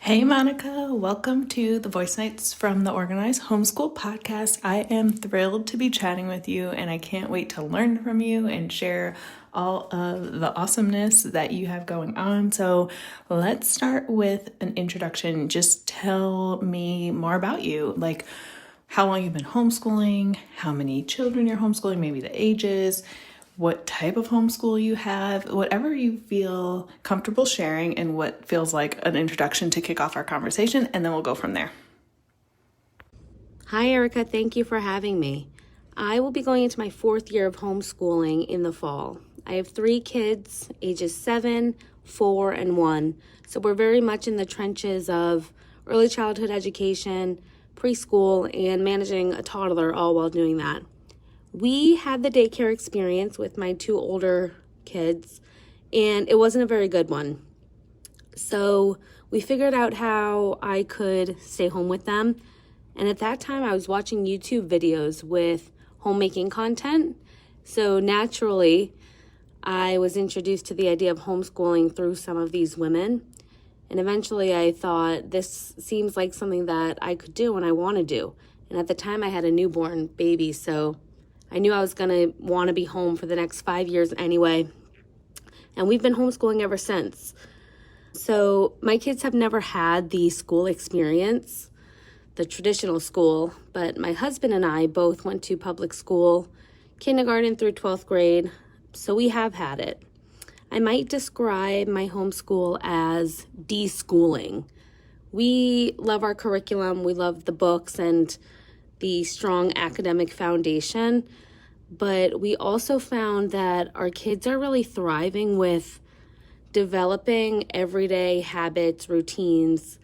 Hey, Monica. Welcome to the Voice Nights from the Organized Homeschool podcast. I am thrilled to be chatting with you, and I can't wait to learn from you and share all of the awesomeness that you have going on. So, let's start with an introduction. Just tell me more about you. Like, how long you've been homeschooling, how many children you're homeschooling, maybe the ages, what type of homeschool you have, whatever you feel comfortable sharing, and what feels like an introduction to kick off our conversation, and then we'll go from there. Hi, Erica. Thank you for having me. I will be going into my 4th year of homeschooling in the fall. I have 3 kids, ages 7, 4, and 1. So we're very much in the trenches of early childhood education, preschool, and managing a toddler all while doing that. We had the daycare experience with my 2 older kids, and it wasn't a very good one. So we figured out how I could stay home with them. And at that time, I was watching YouTube videos with homemaking content. So naturally, I was introduced to the idea of homeschooling through some of these women. And eventually I thought, this seems like something that I could do and I want to do. And at the time, I had a newborn baby, so I knew I was going to want to be home for the next 5 years anyway. And we've been homeschooling ever since. So my kids have never had the school experience, the traditional school, but my husband and I both went to public school, kindergarten through 12th grade, so we have had it. I might describe my homeschool as deschooling. We love our curriculum, we love the books and the strong academic foundation, but we also found that our kids are really thriving with developing everyday habits, routines,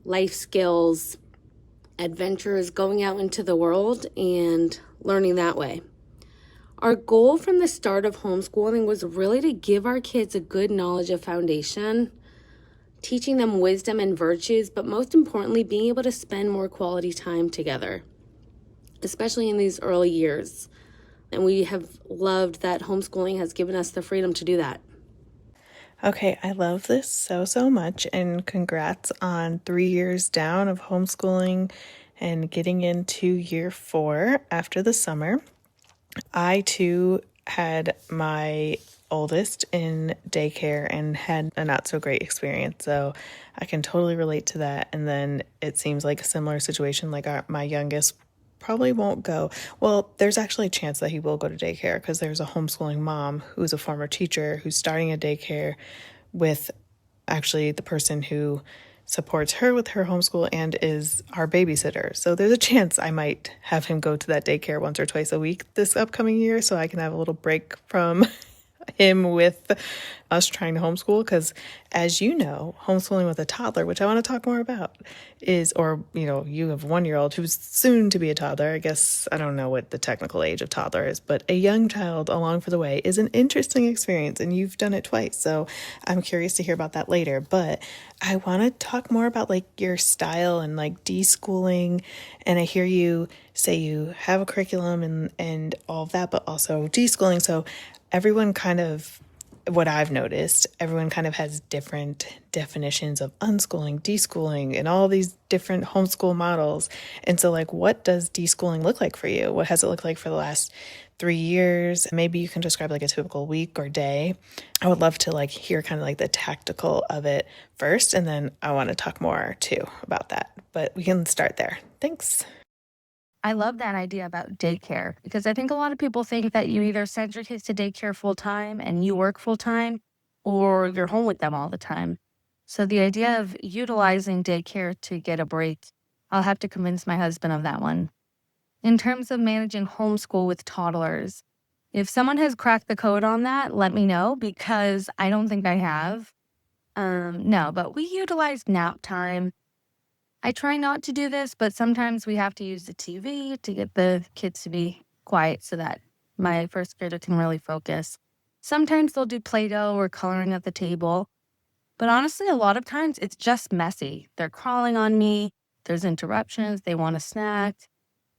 life skills, adventures, going out into the world and learning that way. Our goal from the start of homeschooling was really to give our kids a good knowledge of foundation, teaching them wisdom and virtues, but most importantly, being able to spend more quality time together, especially in these early years. And we have loved that homeschooling has given us the freedom to do that. Okay, I love this so much, and congrats on 3 years down of homeschooling and getting into year 4 after the summer. I too had my oldest in daycare and had a not so great experience, so I can totally relate to that. And then it seems like a similar situation, like my youngest probably won't go. Well, there's actually a chance that he will go to daycare because there's a homeschooling mom who's a former teacher who's starting a daycare with actually the person who supports her with her homeschool and is our babysitter. So there's a chance I might have him go to that daycare once or twice a week this upcoming year so I can have a little break from him with us trying to homeschool, because as you know, homeschooling with a toddler, which I want to talk more about, is, or you have a 1-year-old who's soon to be a toddler. I guess I don't know what the technical age of toddler is, but a young child along for the way is an interesting experience, and you've done it twice, so I'm curious to hear about that later. But I want to talk more about like your style and like deschooling, and I hear you say you have a curriculum and all of that, but also deschooling. So everyone kind of, what I've noticed, everyone kind of has different definitions of unschooling, deschooling, and all these different homeschool models. And so like, what does deschooling look like for you? What has it looked like for the last 3 years? Maybe you can describe like a typical week or day. I would love to like hear kind of like the tactical of it first, and then I want to talk more too about that, but we can start there. Thanks. I love that idea about daycare because I think a lot of people think that you either send your kids to daycare full time and you work full time, or you're home with them all the time. So the idea of utilizing daycare to get a break, I'll have to convince my husband of that one. In terms of managing homeschool with toddlers, if someone has cracked the code on that, let me know because I don't think I have. No, but we utilize nap time. I try not to do this, but sometimes we have to use the TV to get the kids to be quiet so that my first grader can really focus. Sometimes they'll do Play-Doh or coloring at the table. But honestly, a lot of times it's just messy. They're crawling on me. There's interruptions. They want a snack.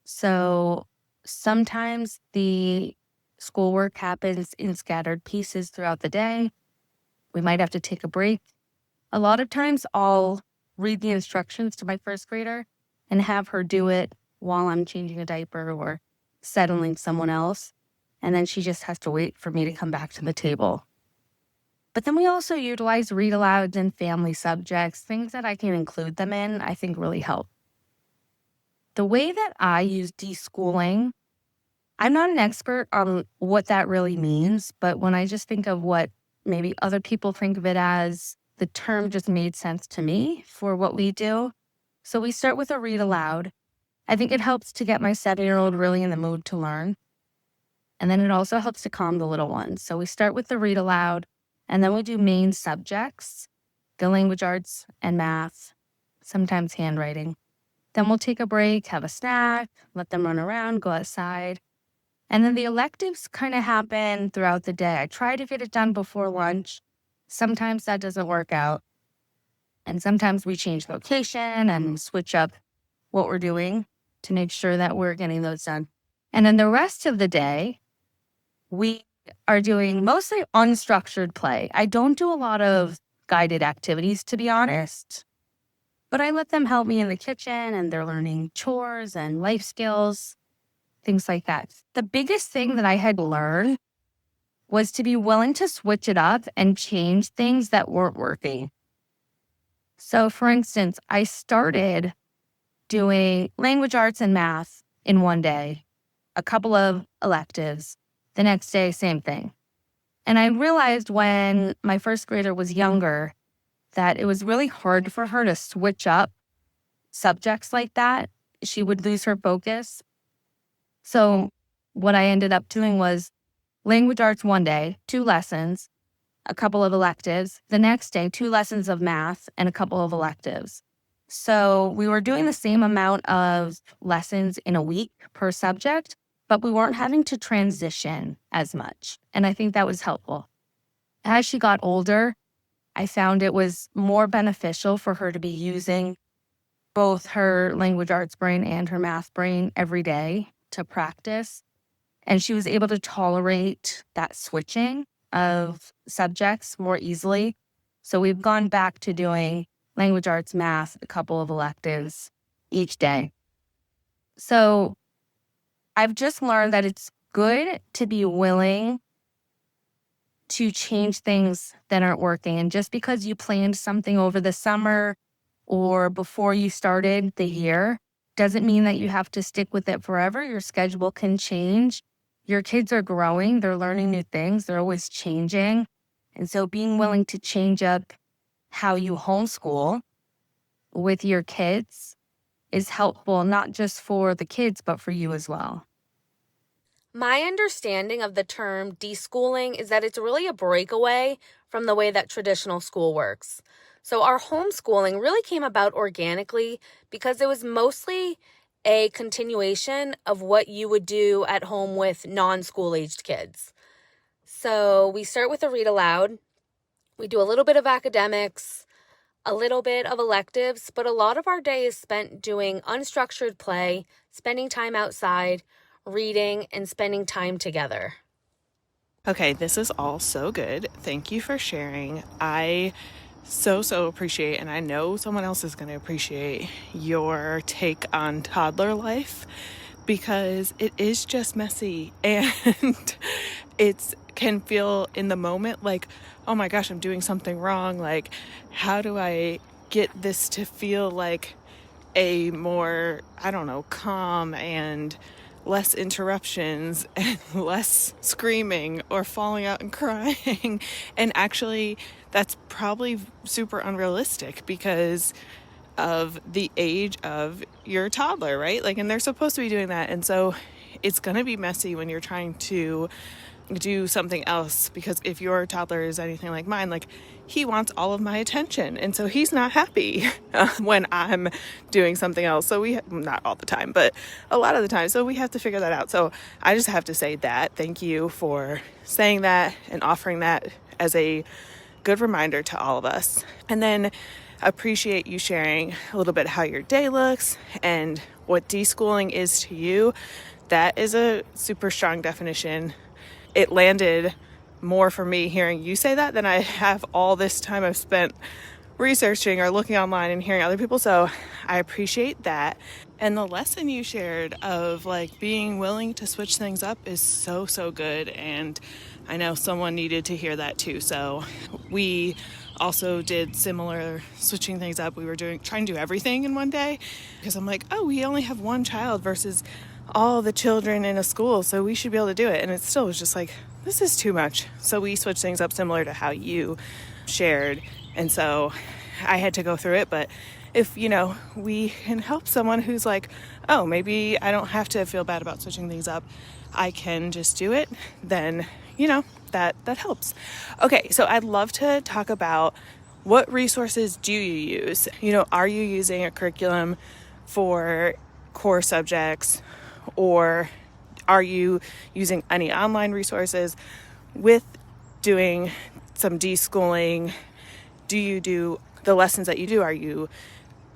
So sometimes the schoolwork happens in scattered pieces throughout the day. We might have to take a break. A lot of times I'll read the instructions to my first grader and have her do it while I'm changing a diaper or settling someone else. And then she just has to wait for me to come back to the table. But then we also utilize read-alouds and family subjects, things that I can include them in, I think really help. The way that I use deschooling, I'm not an expert on what that really means, but when I just think of what maybe other people think of it as, the term just made sense to me for what we do. So we start with a read aloud. I think it helps to get my 7-year-old really in the mood to learn. And then it also helps to calm the little ones. So we start with the read aloud, and then we do main subjects, the language arts and math, sometimes handwriting. Then we'll take a break, have a snack, let them run around, go outside. And then the electives kind of happen throughout the day. I try to get it done before lunch. Sometimes that doesn't work out. And sometimes we change location and switch up what we're doing to make sure that we're getting those done. And then the rest of the day, we are doing mostly unstructured play. I don't do a lot of guided activities, to be honest. But I let them help me in the kitchen, and they're learning chores and life skills, things like that. The biggest thing that I had learned was to be willing to switch it up and change things that weren't working. So, for instance, I started doing language arts and math in one day, a couple of electives. The next day, same thing. And I realized when my first grader was younger that it was really hard for her to switch up subjects like that. She would lose her focus. So what I ended up doing was language arts one day, 2 lessons, a couple of electives. The next day, 2 lessons of math and a couple of electives. So we were doing the same amount of lessons in a week per subject, but we weren't having to transition as much. And I think that was helpful. As she got older, I found it was more beneficial for her to be using both her language arts brain and her math brain every day to practice. And she was able to tolerate that switching of subjects more easily. So we've gone back to doing language arts, math, a couple of electives each day. So I've just learned that it's good to be willing to change things that aren't working. And just because you planned something over the summer or before you started the year doesn't mean that you have to stick with it forever. Your schedule can change. Your kids are growing. They're learning new things. They're always changing. And so being willing to change up how you homeschool with your kids is helpful, not just for the kids, but for you as well. My understanding of the term deschooling is that it's really a breakaway from the way that traditional school works. So our homeschooling really came about organically because it was mostly a continuation of what you would do at home with non-school aged kids. So we start with a read aloud. We do a little bit of academics, a little bit of electives, but a lot of our day is spent doing unstructured play, spending time outside, reading, and spending time together. Okay, this is all so good. Thank you for sharing. I so appreciate, and I know someone else is going to appreciate your take on toddler life, because it is just messy and it can feel in the moment like, oh my gosh, I'm doing something wrong. Like, how do I get this to feel like a more, calm and less interruptions and less screaming or falling out and crying. And actually, that's probably super unrealistic because of the age of your toddler, right? And they're supposed to be doing that. And so it's going to be messy when you're trying to do something else, because if your toddler is anything like mine, he wants all of my attention, and so he's not happy when I'm doing something else. So not all the time, but a lot of the time, so we have to figure that out. So I just have to say that thank you for saying that and offering that as a good reminder to all of us. And then appreciate you sharing a little bit how your day looks and what deschooling is to you. That is a super strong definition. It landed more for me hearing you say that than I have all this time I've spent researching or looking online and hearing other people. So I appreciate that. And the lesson you shared of like being willing to switch things up is so, so good. And I know someone needed to hear that too. So we also did similar switching things up. We were trying to do everything in one day because I'm like, oh, we only have one child versus all the children in a school, so we should be able to do it. And it still was just like, this is too much. So we switched things up similar to how you shared. And so I had to go through it. But if, we can help someone who's like, oh, maybe I don't have to feel bad about switching things up, I can just do it, then, that helps. Okay, so I'd love to talk about what resources do you use? Are you using a curriculum for core subjects, or are you using any online resources with doing some deschooling? Do you do the lessons that you do? Are you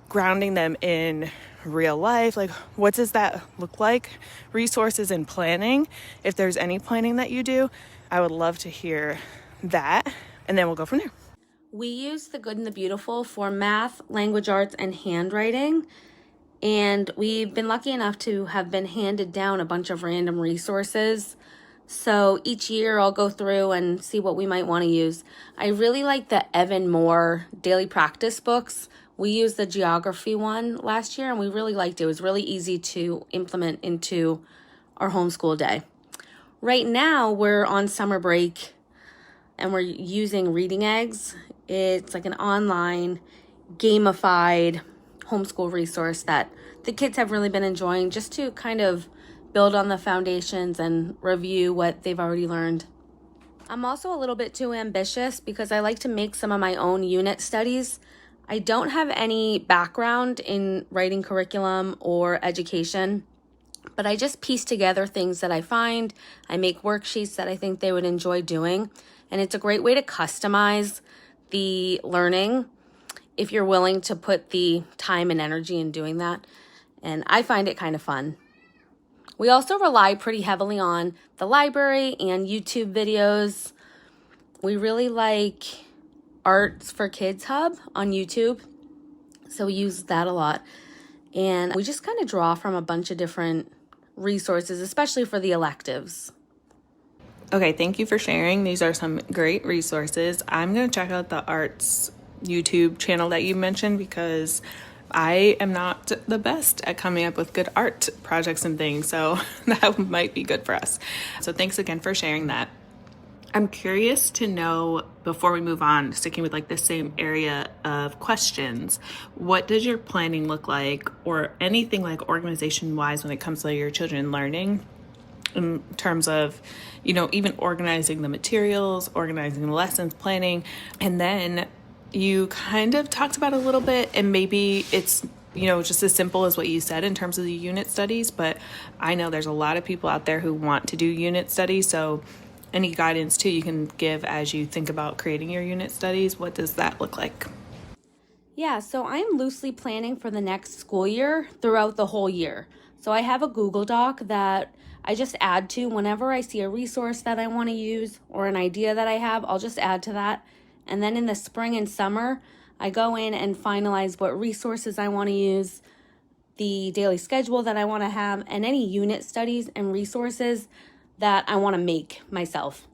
grounding them in real life? Like, what does that look like? Resources and planning, if there's any planning that you do, I would love to hear that, and then we'll go from there. We use The Good and the Beautiful for math, language arts, and handwriting. And we've been lucky enough to have been handed down a bunch of random resources. So each year I'll go through and see what we might want to use. I really like the Evan-Moor daily practice books. We used the geography one last year and we really liked it. It was really easy to implement into our homeschool day. Right now we're on summer break and we're using Reading Eggs. It's like an online gamified homeschool resource that the kids have really been enjoying, just to kind of build on the foundations and review what they've already learned. I'm also a little bit too ambitious because I like to make some of my own unit studies. I don't have any background in writing curriculum or education, but I just piece together things that I find. I make worksheets that I think they would enjoy doing, and it's a great way to customize the learning if you're willing to put the time and energy in doing that. And I find it kind of fun. We also rely pretty heavily on the library and YouTube videos. We really like Arts for Kids Hub on YouTube, so we use that a lot. And we just kind of draw from a bunch of different resources, especially for the electives. Okay, thank you for sharing. These are some great resources. I'm going to check out the Arts YouTube channel that you mentioned because I am not the best at coming up with good art projects and things, so that might be good for us. So thanks again for sharing that. I'm curious to know, before we move on, sticking with like the same area of questions, what does your planning look like, or anything like organization wise when it comes to your children learning, in terms of, even organizing the materials, organizing the lessons, planning. And then you kind of talked about a little bit, and maybe it's, just as simple as what you said in terms of the unit studies, but I know there's a lot of people out there who want to do unit studies. So any guidance too you can give as you think about creating your unit studies, what does that look like? Yeah, so I'm loosely planning for the next school year throughout the whole year. So I have a Google Doc that I just add to whenever I see a resource that I want to use or an idea that I have, I'll just add to that. And then in the spring and summer, I go in and finalize what resources I want to use, the daily schedule that I want to have, and any unit studies and resources that I want to make myself.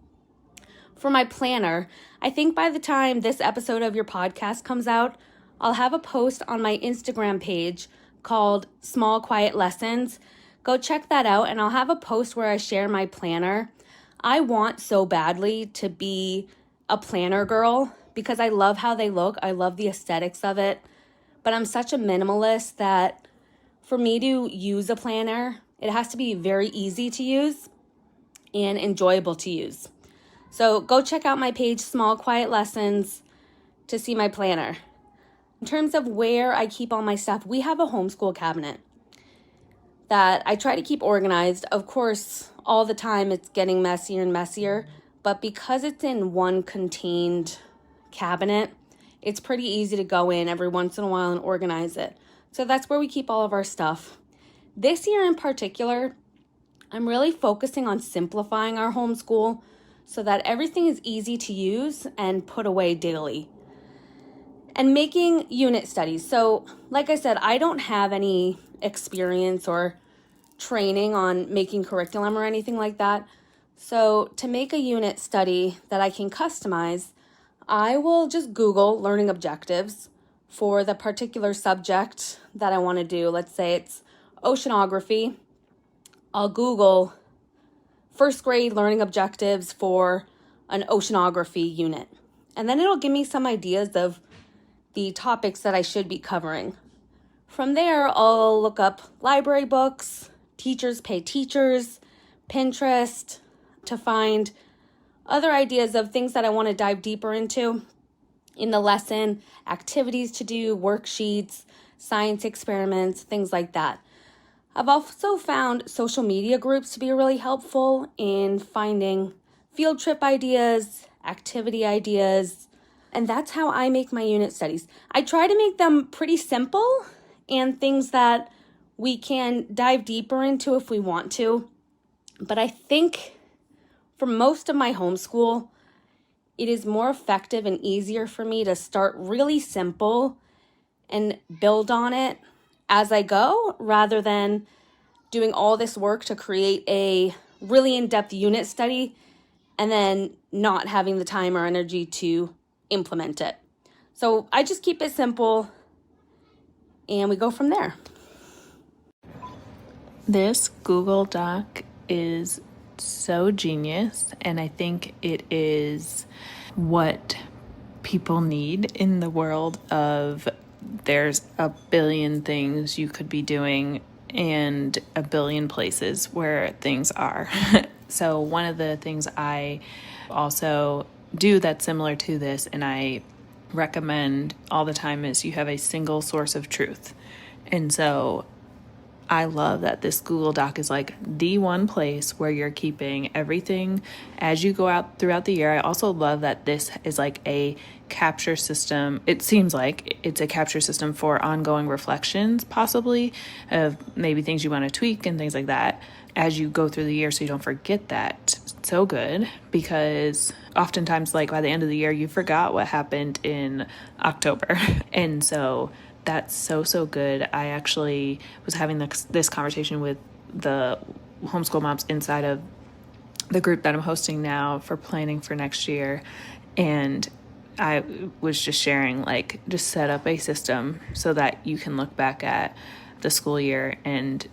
For my planner, I think by the time this episode of your podcast comes out, I'll have a post on my Instagram page called Small Quiet Lessons. Go check that out, and I'll have a post where I share my planner. I want so badly to be a planner girl because I love how they look. I love the aesthetics of it, but I'm such a minimalist that for me to use a planner, it has to be very easy to use and enjoyable to use. So go check out my page, Small Quiet Lessons, to see my planner. In terms of where I keep all my stuff, we have a homeschool cabinet that I try to keep organized. Of course, all the time it's getting messier and messier, but because it's in one contained cabinet, it's pretty easy to go in every once in a while and organize it. So that's where we keep all of our stuff. This year in particular, I'm really focusing on simplifying our homeschool so that everything is easy to use and put away daily. And making unit studies. So like I said, I don't have any experience or training on making curriculum or anything like that. So to make a unit study that I can customize, I will just Google learning objectives for the particular subject that I want to do. Let's say it's oceanography. I'll Google first grade learning objectives for an oceanography unit. And then it'll give me some ideas of the topics that I should be covering. From there, I'll look up library books, Teachers Pay Teachers, Pinterest, to find other ideas of things that I want to dive deeper into in the lesson, activities to do, worksheets, science experiments, things like that. I've also found social media groups to be really helpful in finding field trip ideas, activity ideas, and that's how I make my unit studies. I try to make them pretty simple and things that we can dive deeper into if we want to. But I think for most of my homeschool, it is more effective and easier for me to start really simple and build on it as I go, rather than doing all this work to create a really in-depth unit study and then not having the time or energy to implement it. So I just keep it simple and we go from there. This Google Doc is so genius, and I think it is what people need in the world of there's a billion things you could be doing and a billion places where things are. So one of the things I also do that's similar to this, and I recommend all the time, is you have a single source of truth. And so I love that this Google Doc is like the one place where you're keeping everything as you go out throughout the year. I also love that this is like a capture system. It seems like it's a capture system for ongoing reflections, possibly, of maybe things you want to tweak and things like that as you go through the year, so you don't forget that. So good, because oftentimes, like, by the end of the year, you forgot what happened in October. And so that's so good. I actually was having this conversation with the homeschool moms inside of the group that I'm hosting now for planning for next year. And I was just sharing, like, just set up a system so that you can look back at the school year and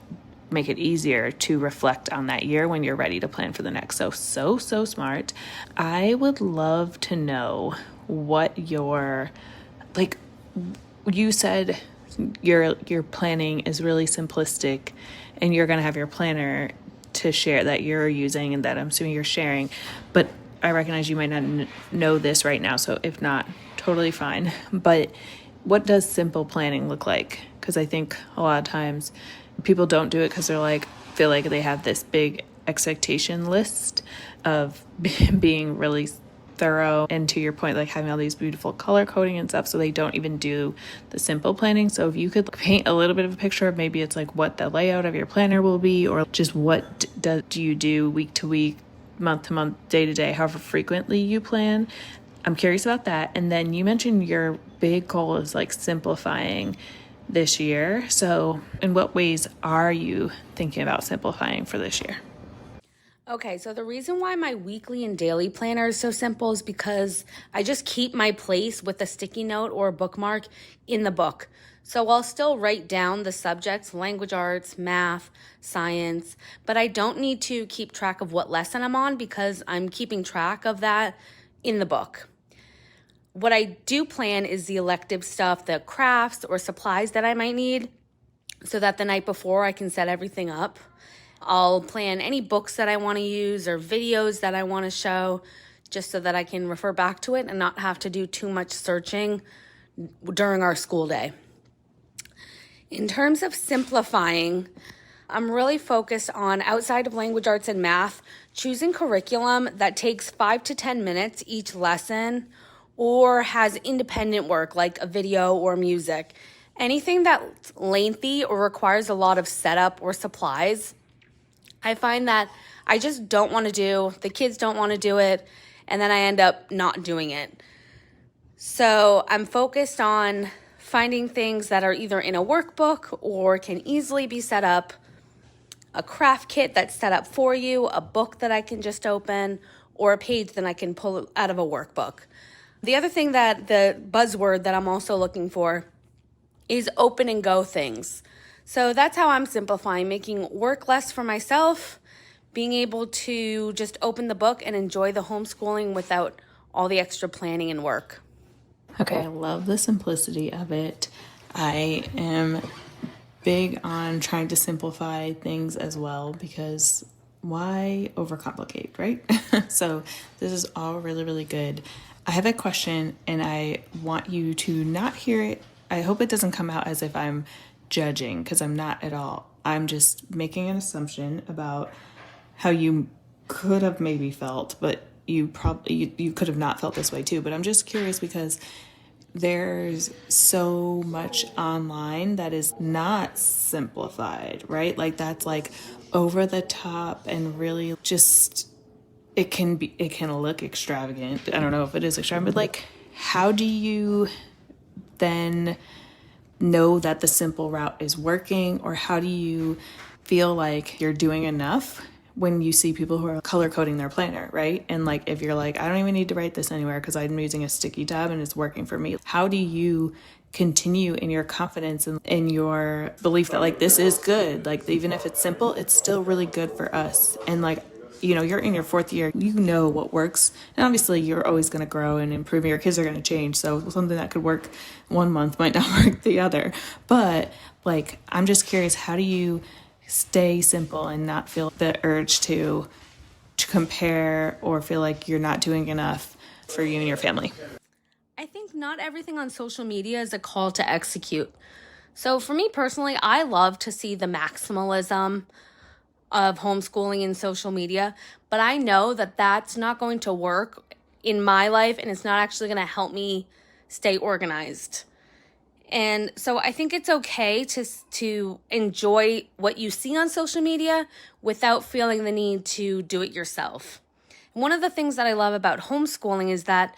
make it easier to reflect on that year when you're ready to plan for the next. So smart. I would love to know what your, like, you said your planning is really simplistic, and you're going to have your planner to share that you're using and that I'm assuming you're sharing. But I recognize you might not know this right now, so if not, totally fine. But what does simple planning look like? Because I think a lot of times people don't do it because they're like, feel like they have this big expectation list of being really thorough, and to your point, like having all these beautiful color coding and stuff, so they don't even do the simple planning. So if you could paint a little bit of a picture of maybe it's like what the layout of your planner will be, or just what do you do week to week, month to month, day to day, however frequently you plan. I'm curious about that. And then you mentioned your big goal is like simplifying this year. So in what ways are you thinking about simplifying for this year? Okay, so the reason why my weekly and daily planner is so simple is because I just keep my place with a sticky note or a bookmark in the book. So I'll still write down the subjects, language arts, math, science, but I don't need to keep track of what lesson I'm on because I'm keeping track of that in the book. What I do plan is the elective stuff, the crafts or supplies that I might need, so that the night before I can set everything up. I'll plan any books that I want to use or videos that I want to show, just so that I can refer back to it and not have to do too much searching during our school day. In terms of simplifying, I'm really focused on, outside of language arts and math, choosing curriculum that takes 5 to 10 minutes each lesson, or has independent work like a video or music. Anything that's lengthy or requires a lot of setup or supplies, I find that I just don't want to do, the kids don't want to do it, and then I end up not doing it. So I'm focused on finding things that are either in a workbook or can easily be set up, a craft kit that's set up for you, a book that I can just open, or a page that I can pull out of a workbook. The other thing that the buzzword that I'm also looking for is open and go things. So that's how I'm simplifying, making work less for myself, being able to just open the book and enjoy the homeschooling without all the extra planning and work. Okay, I love the simplicity of it. I am big on trying to simplify things as well, because why overcomplicate, right? So this is all really, really good. I have a question and I want you to not hear it. I hope it doesn't come out as if I'm judging, because I'm not at all. I'm just making an assumption about how you could have maybe felt, but you probably you could have not felt this way too. But I'm just curious because there's so much online that is not simplified, right? Like that's like over the top and really just it can look extravagant. I don't know if it is extravagant, but like how do you then know that the simple route is working, or how do you feel like you're doing enough when you see people who are color coding their planner, right? And like if you're like, I don't even need to write this anywhere because I'm using a sticky tab and it's working for me. How do you continue in your confidence and in your belief that like this is good? Like even if it's simple, it's still really good for us. And like, you know, you're in your 4th year, you know what works. And obviously you're always going to grow and improve. Your kids are going to change. So something that could work one month might not work the other. But like, I'm just curious, how do you stay simple and not feel the urge to compare or feel like you're not doing enough for you and your family? I think not everything on social media is a call to execute. So for me personally, I love to see the maximalism of homeschooling in social media, but I know that that's not going to work in my life and it's not actually going to help me stay organized. And so I think it's okay to enjoy what you see on social media without feeling the need to do it yourself. One of the things that I love about homeschooling is that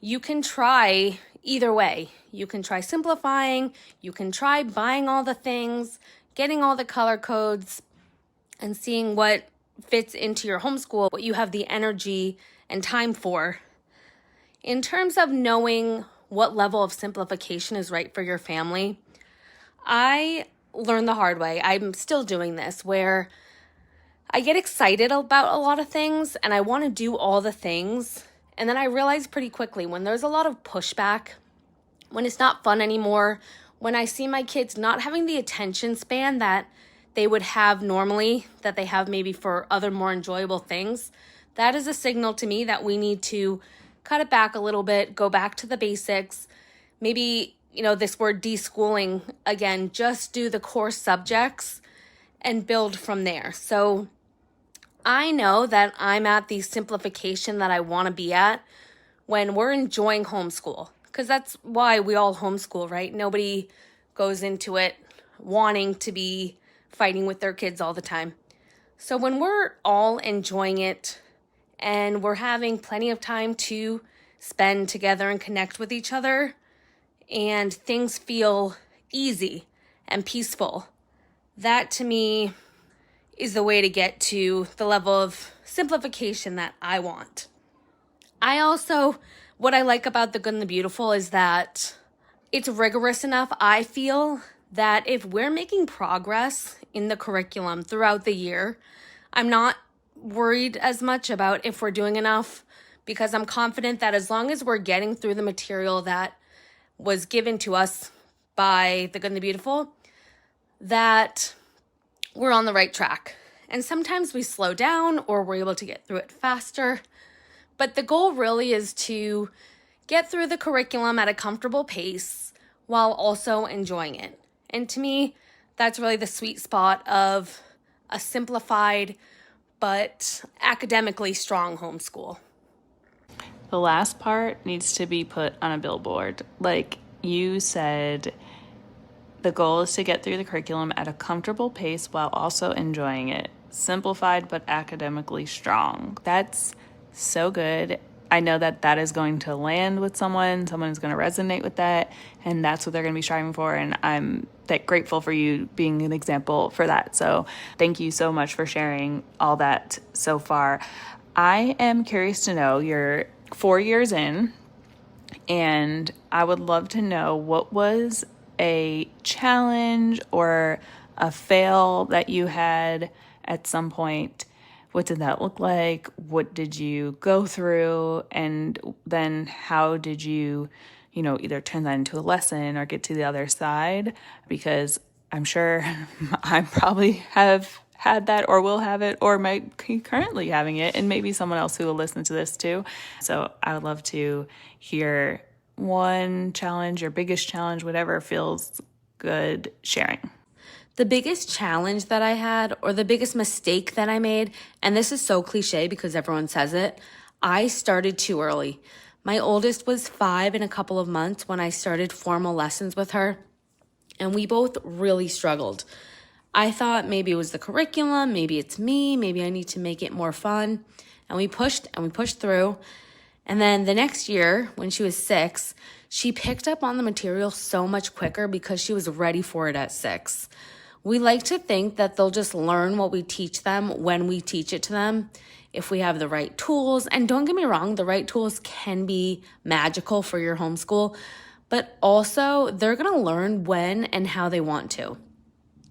you can try either way. You can try simplifying, you can try buying all the things, getting all the color codes, and seeing what fits into your homeschool, what you have the energy and time for. In terms of knowing what level of simplification is right for your family, I learned the hard way. I'm still doing this, where I get excited about a lot of things and I want to do all the things. And then I realize pretty quickly when there's a lot of pushback, when it's not fun anymore, when I see my kids not having the attention span that they would have normally, that they have maybe for other more enjoyable things, that is a signal to me that we need to cut it back a little bit, go back to the basics. Maybe, this word deschooling, again, just do the core subjects and build from there. So I know that I'm at the simplification that I want to be at when we're enjoying homeschool, because that's why we all homeschool, right? Nobody goes into it wanting to be fighting with their kids all the time. So when we're all enjoying it and we're having plenty of time to spend together and connect with each other, and things feel easy and peaceful, that to me is the way to get to the level of simplification that I want. What I like about The Good and the Beautiful is that it's rigorous enough, I feel, that if we're making progress in the curriculum throughout the year, I'm not worried as much about if we're doing enough, because I'm confident that as long as we're getting through the material that was given to us by The Good and the Beautiful, that we're on the right track. And sometimes we slow down or we're able to get through it faster. But the goal really is to get through the curriculum at a comfortable pace while also enjoying it. And to me, that's really the sweet spot of a simplified but academically strong homeschool. The last part needs to be put on a billboard. Like you said, the goal is to get through the curriculum at a comfortable pace while also enjoying it. Simplified but academically strong. That's so good. I know that that is going to land with someone. Someone is going to resonate with that, and that's what they're going to be striving for. And I'm grateful for you being an example for that. So thank you so much for sharing all that so far. I am curious to know, you're 4 years in, and I would love to know, what was a challenge or a fail that you had at some point? What did that look like? What did you go through? And then how did you, either turn that into a lesson or get to the other side? Because I'm sure I probably have had that, or will have it, or might be currently having it, and maybe someone else who will listen to this too. So I would love to hear one challenge, your biggest challenge, whatever feels good sharing. The biggest challenge that I had, or the biggest mistake that I made, and this is so cliche because everyone says it, I started too early. My oldest was 5 in a couple of months when I started formal lessons with her, and we both really struggled. I thought maybe it was the curriculum, maybe it's me, maybe I need to make it more fun. And we pushed through. And then the next year, when she was 6, she picked up on the material so much quicker because she was ready for it at 6. We like to think that they'll just learn what we teach them when we teach it to them, if we have the right tools. And don't get me wrong, the right tools can be magical for your homeschool, but also they're going to learn when and how they want to.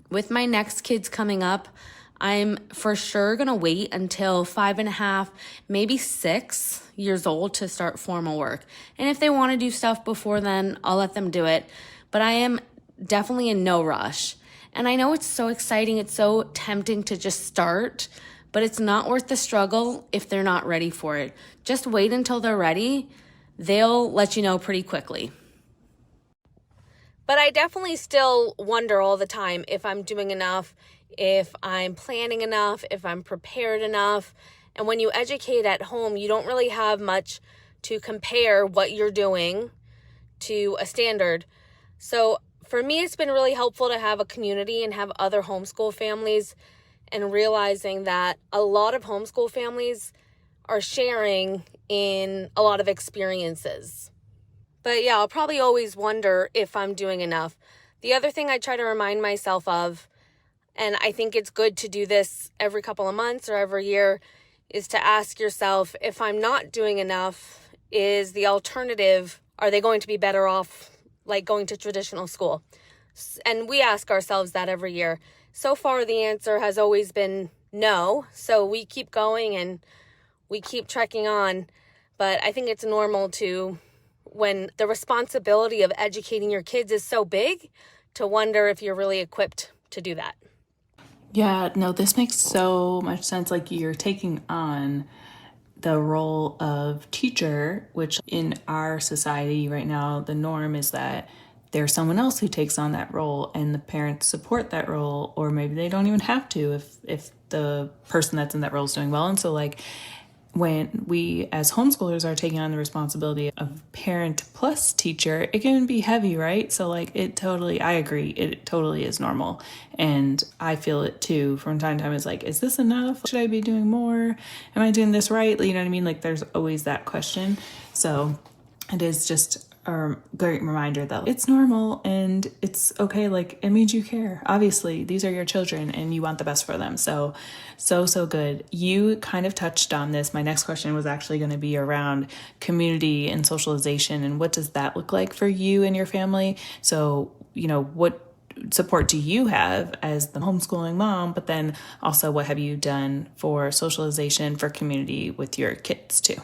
With my next kids coming up, I'm for sure going to wait until 5.5, maybe 6 years old to start formal work. And if they want to do stuff before then, I'll let them do it. But I am definitely in no rush. And I know it's so exciting, it's so tempting to just start, but it's not worth the struggle if they're not ready for it. Just wait until they're ready. They'll let you know pretty quickly. But I definitely still wonder all the time if I'm doing enough, if I'm planning enough, if I'm prepared enough. And when you educate at home, you don't really have much to compare what you're doing to a standard. So for me, it's been really helpful to have a community and have other homeschool families, and realizing that a lot of homeschool families are sharing in a lot of experiences. But yeah, I'll probably always wonder if I'm doing enough. The other thing I try to remind myself of, and I think it's good to do this every couple of months or every year, is to ask yourself, if I'm not doing enough, is the alternative, are they going to be better off like going to traditional school? And we ask ourselves that every year. So far, the answer has always been no. So we keep going and we keep trekking on. But I think it's normal to, when the responsibility of educating your kids is so big, to wonder if you're really equipped to do that. Yeah, no, this makes so much sense. Like, you're taking on the role of teacher, which in our society right now, the norm is that there's someone else who takes on that role, and the parents support that role, or maybe they don't even have to if the person that's in that role is doing well. And so, like, when we as homeschoolers are taking on the responsibility of parent plus teacher, it can be heavy, right? So like, I agree, it totally is normal. And I feel it too from time to time. It's like, is this enough? Should I be doing more? Am I doing this right? You know what I mean? Like, there's always that question. So it is just a great reminder that it's normal and it's okay. Like, it means you care. Obviously, these are your children and you want the best for them. So good. You kind of touched on this. My next question was actually going to be around community and socialization, and what does that look like for you and your family? So, what support do you have as the homeschooling mom, but then also what have you done for socialization, for community with your kids too?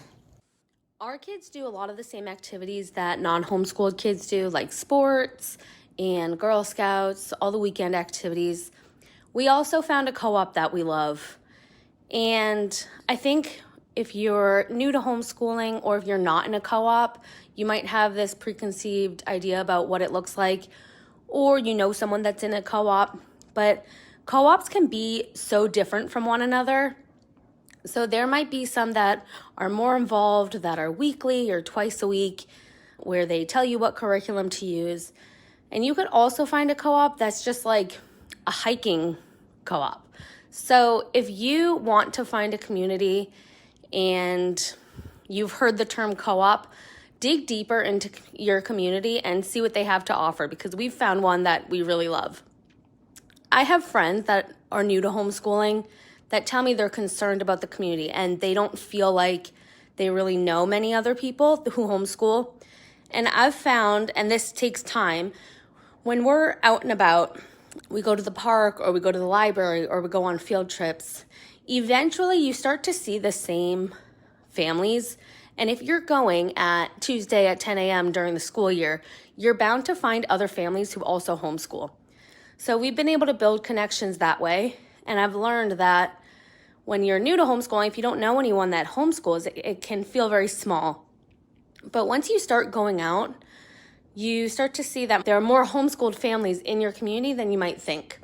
Our kids do a lot of the same activities that non-homeschooled kids do, like sports and Girl Scouts, all the weekend activities. We also found a co-op that we love. And I think if you're new to homeschooling, or if you're not in a co-op, you might have this preconceived idea about what it looks like, or someone that's in a co-op. But co-ops can be so different from one another. So there might be some that are more involved, that are weekly or twice a week, where they tell you what curriculum to use. And you could also find a co-op that's just like a hiking co-op. So if you want to find a community and you've heard the term co-op, dig deeper into your community and see what they have to offer, because we've found one that we really love. I have friends that are new to homeschooling that tell me they're concerned about the community and they don't feel like they really know many other people who homeschool. And I've found, and this takes time, when we're out and about, we go to the park or we go to the library or we go on field trips, eventually you start to see the same families. And if you're going at Tuesday at 10 a.m. during the school year, you're bound to find other families who also homeschool. So we've been able to build connections that way. And I've learned that when you're new to homeschooling, if you don't know anyone that homeschools, it can feel very small. But once you start going out, you start to see that there are more homeschooled families in your community than you might think.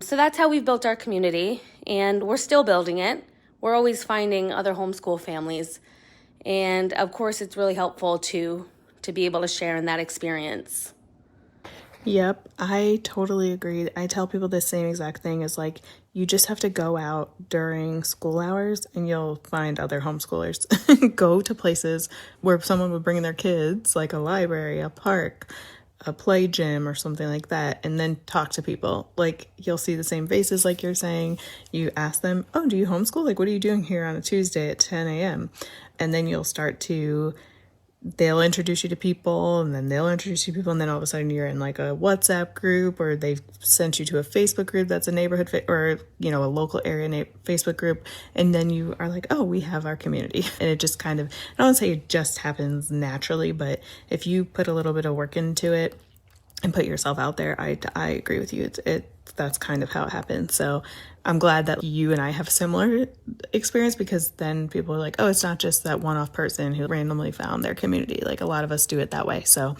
So that's how we've built our community, and we're still building it. We're always finding other homeschool families. And of course, it's really helpful to be able to share in that experience. Yep, I totally agree. I tell people the same exact thing is like, you just have to go out during school hours and you'll find other homeschoolers. Go to places where someone would bring their kids, like a library, a park, a play gym or something like that, and then talk to people. Like, you'll see the same faces like you're saying. You ask them, oh, do you homeschool? Like, what are you doing here on a Tuesday at 10 a.m.? And then you'll start to they'll introduce you to people, and then they'll introduce you to people, and then all of a sudden you're in like a WhatsApp group, or they've sent you to a Facebook group that's a neighborhood or a local area Facebook group, and then you are like, oh, we have our community. And it just kind of, I don't want to say it just happens naturally, but if you put a little bit of work into it and put yourself out there, I agree with you. That's kind of how it happens. So I'm glad that you and I have a similar experience, because then people are like, oh, it's not just that one-off person who randomly found their community. Like, a lot of us do it that way. So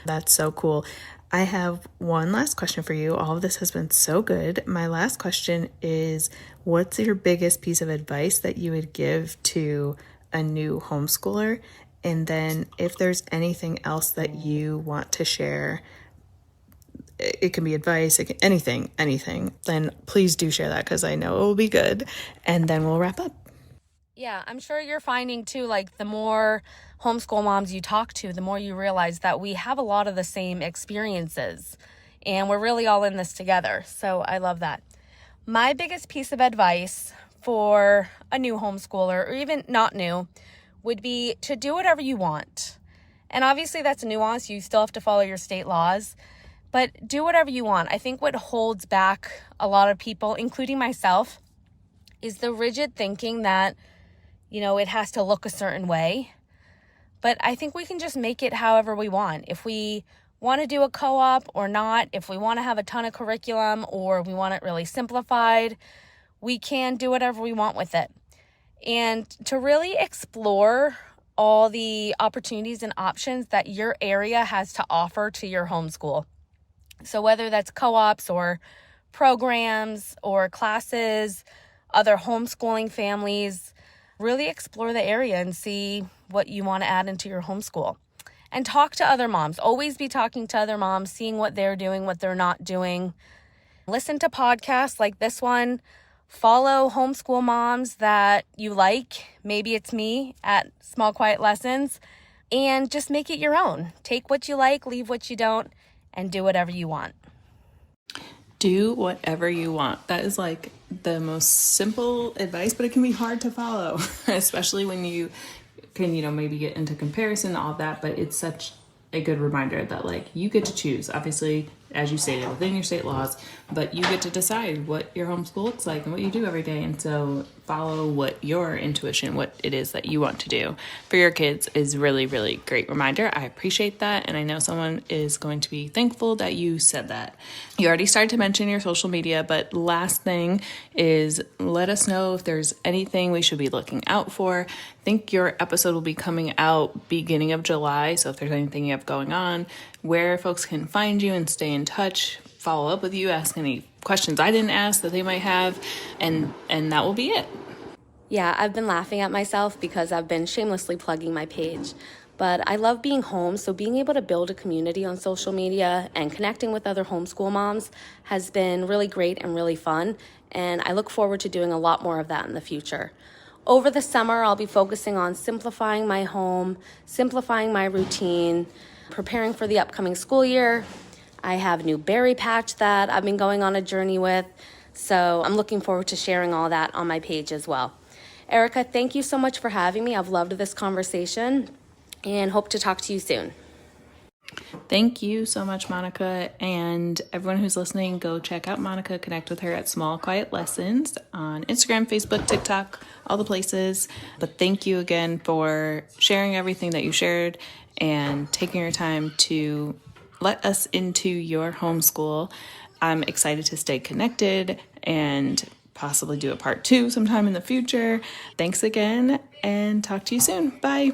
that's so cool. I have one last question for you. All of this has been so good. My last question is, what's your biggest piece of advice that you would give to a new homeschooler? And then if there's anything else that you want to share, it can be advice, anything, then please do share that, because I know it will be good. And then we'll wrap up. Yeah, I'm sure you're finding too, like, the more homeschool moms you talk to, the more you realize that we have a lot of the same experiences and we're really all in this together. So I love that. My biggest piece of advice for a new homeschooler, or even not new, would be to do whatever you want. And obviously that's a nuance. You still have to follow your state laws. But do whatever you want. I think what holds back a lot of people, including myself, is the rigid thinking that, it has to look a certain way. But I think we can just make it however we want. If we want to do a co-op or not, if we want to have a ton of curriculum or we want it really simplified, we can do whatever we want with it. And to really explore all the opportunities and options that your area has to offer to your homeschool. So whether that's co-ops or programs or classes, other homeschooling families, really explore the area and see what you want to add into your homeschool. And talk to other moms. Always be talking to other moms, seeing what they're doing, what they're not doing. Listen to podcasts like this one. Follow homeschool moms that you like. Maybe it's me at Small Quiet Lessons. And just make it your own. Take what you like, leave what you don't, and do whatever you want. Do whatever you want. That is like the most simple advice, but it can be hard to follow, especially when you can, maybe get into comparison and all that. But it's such a good reminder that, like, you get to choose, obviously, as you stated, within your state laws, but you get to decide what your homeschool looks like and what you do every day. And so follow what your intuition, what it is that you want to do for your kids, is really, really great reminder. I appreciate that. And I know someone is going to be thankful that you said that. You already started to mention your social media, but last thing is, let us know if there's anything we should be looking out for. I think your episode will be coming out beginning of July. So if there's anything you have going on, where folks can find you and stay in touch, follow up with you, ask any questions I didn't ask that they might have, and that will be it. Yeah, I've been laughing at myself because I've been shamelessly plugging my page. But I love being home, so being able to build a community on social media and connecting with other homeschool moms has been really great and really fun, and I look forward to doing a lot more of that in the future. Over the summer, I'll be focusing on simplifying my home, simplifying my routine, preparing for the upcoming school year. I have a new berry patch that I've been going on a journey with, so I'm looking forward to sharing all that on my page as well. Erica, thank you so much for having me. I've loved this conversation and hope to talk to you soon. Thank you so much, Monica. And everyone who's listening, go check out Monica. Connect with her at Small Quiet Lessons on Instagram, Facebook, TikTok, all the places. But thank you again for sharing everything that you shared and taking your time to let us into your homeschool. I'm excited to stay connected and possibly do a part 2 sometime in the future. Thanks again, and talk to you soon. Bye.